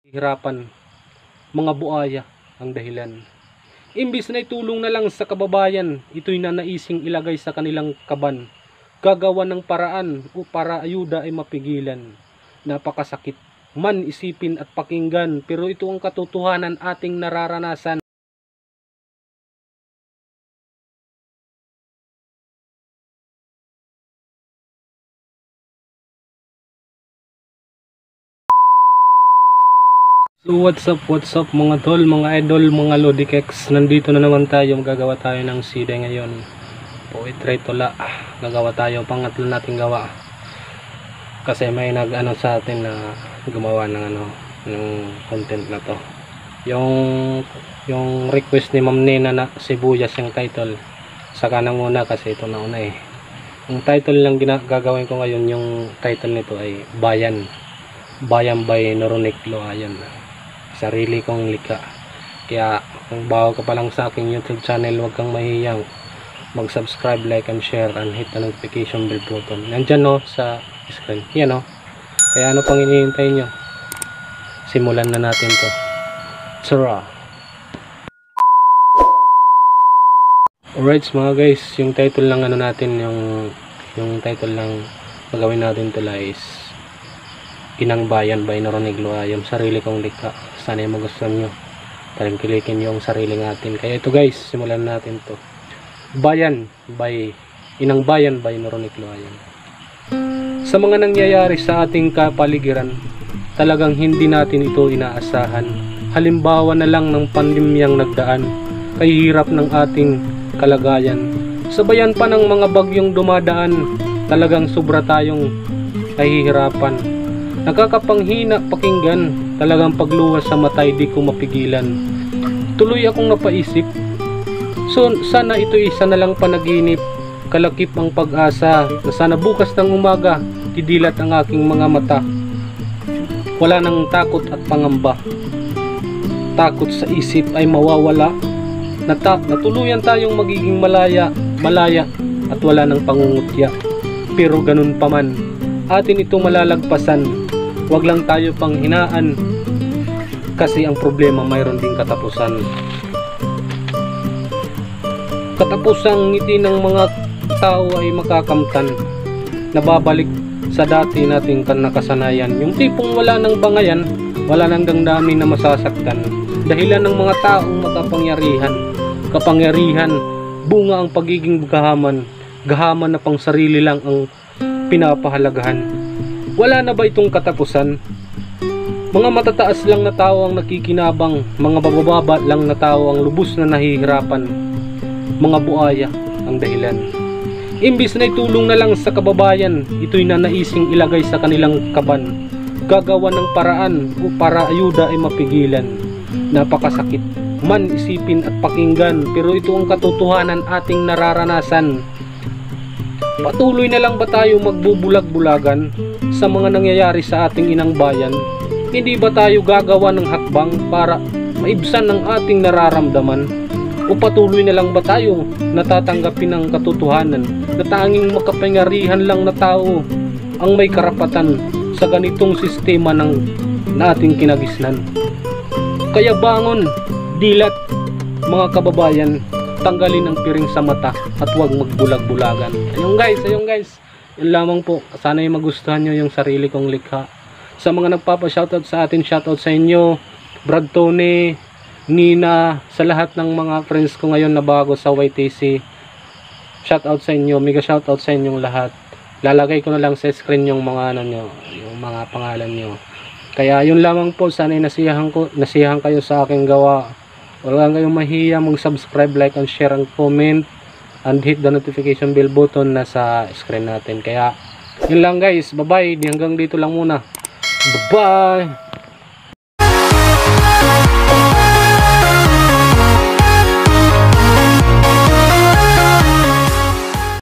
hirapan, mga buaya ang dahilan. Imbis na itulong na lang sa kababayan, ito'y nanaising ilagay sa kanilang kaban. Gagawa ng paraan o para ayuda ay mapigilan. Napakasakit man isipin at pakinggan, pero ito ang katotohanan ating nararanasan. So what's up mga tol, mga idol, mga lodikex. Nandito na naman tayo, magagawa tayo ng sida ngayon. Poetry tula, gagawa tayo, pangatlo natin gawa. Kasi may nag-ano sa atin na gumawa ng ng content na to. Yung request ni Ma'am Nina na sibuyas yung title. Saka na muna kasi ito na una eh. Yung title lang gagawin ko ngayon, yung title nito ay Bayan. Bayan by Noronic Loayan. Sarili kong likha. Kaya kung bago ka pa lang sa aking YouTube channel, huwag kang mahiyang mag-subscribe, like, and share, and hit the notification bell button. Nandyan no sa screen. Yan no. Kaya ano pang hinihintay nyo? Simulan na natin to. Tara! Alright mga guys, yung title lang natin, yung title lang gagawin natin to is Inang Bayan by Noronic Loayan. Sarili kong likha. Sana yung magustuhan nyo. Tangkilikin yung sarili natin. Kaya ito guys, simulan natin to. Bayan by Inang Bayan by Noronic Loayan. Sa mga nangyayari sa ating kapaligiran, talagang hindi natin ito inaasahan. Halimbawa na lang ng pandemyang nagdaan, kahihirap ng ating kalagayan. Sabayan pa ng mga bagyong dumadaan, talagang sobra tayong kahihirapan. Nakakapanghina pakinggan, talagang pagluwas sa matay di ko mapigilan. Tuloy akong napaisip, so sana ito isa na lang panaginip. Kalakip ang pag-asa na sana bukas ng umaga didilat ang aking mga mata. Wala nang takot at pangamba. Takot sa isip ay mawawala. Natuluyan tayong magiging malaya at wala nang pangungutya. Pero ganun pa man, atin ito malalagpasan. Wag lang tayo pang hinaan, kasi ang problema mayroon ding katapusan. Katapusang ngiti ng mga tao ay makakamtan, nababalik sa dati nating nakasanayan. Yung tipong wala nang bangayan, wala nang damdamin na masasaktan, dahilan ng mga taong kapangyarihan, bunga ang pagiging gahaman na pang sarili lang ang pinapahalagahan. Wala na ba itong katapusan? Mga matataas lang na tao ang nakikinabang, mga bababa lang na tao ang lubos na nahihirapan, mga buaya ang dahilan. Imbis na itulong na lang sa kababayan, ito'y nanaising ilagay sa kanilang kaban. Gagawa ng paraan o para ayuda ay mapigilan. Napakasakit man isipin at pakinggan, pero ito ang katotohanan ating nararanasan. Patuloy na lang ba tayo magbubulag-bulagan sa mga nangyayari sa ating inang bayan? Hindi ba tayo gagawa ng hakbang para maibsan ang ating nararamdaman? O patuloy na lang ba tayo natatanggapin ng katotohanan na tanging makapangyarihan lang na tao ang may karapatan sa ganitong sistema ng ating kinagisnan? Kaya bangon, dilat, mga kababayan, tanggalin ang piring sa mata at huwag magbulag-bulagan. Ayun guys, yun lamang po. Sana yung magustuhan nyo yung sarili kong likha. Sa mga nagpapa-shoutout sa atin, shoutout sa inyo, Brad Tony, Nina, sa lahat ng mga friends ko ngayon na bago sa YTC, shoutout sa inyo, mega shoutout sa inyong lahat. Lalagay ko na lang sa screen yung mga yung mga pangalan nyo. Kaya yun lamang po, sana nasiyahan kayo sa aking gawa. Wala kayong mahiya, mag-subscribe, like, and share, and comment, and hit the notification bell button na sa screen natin. Kaya yun lang guys, bye bye, hanggang dito lang muna. Bye bye.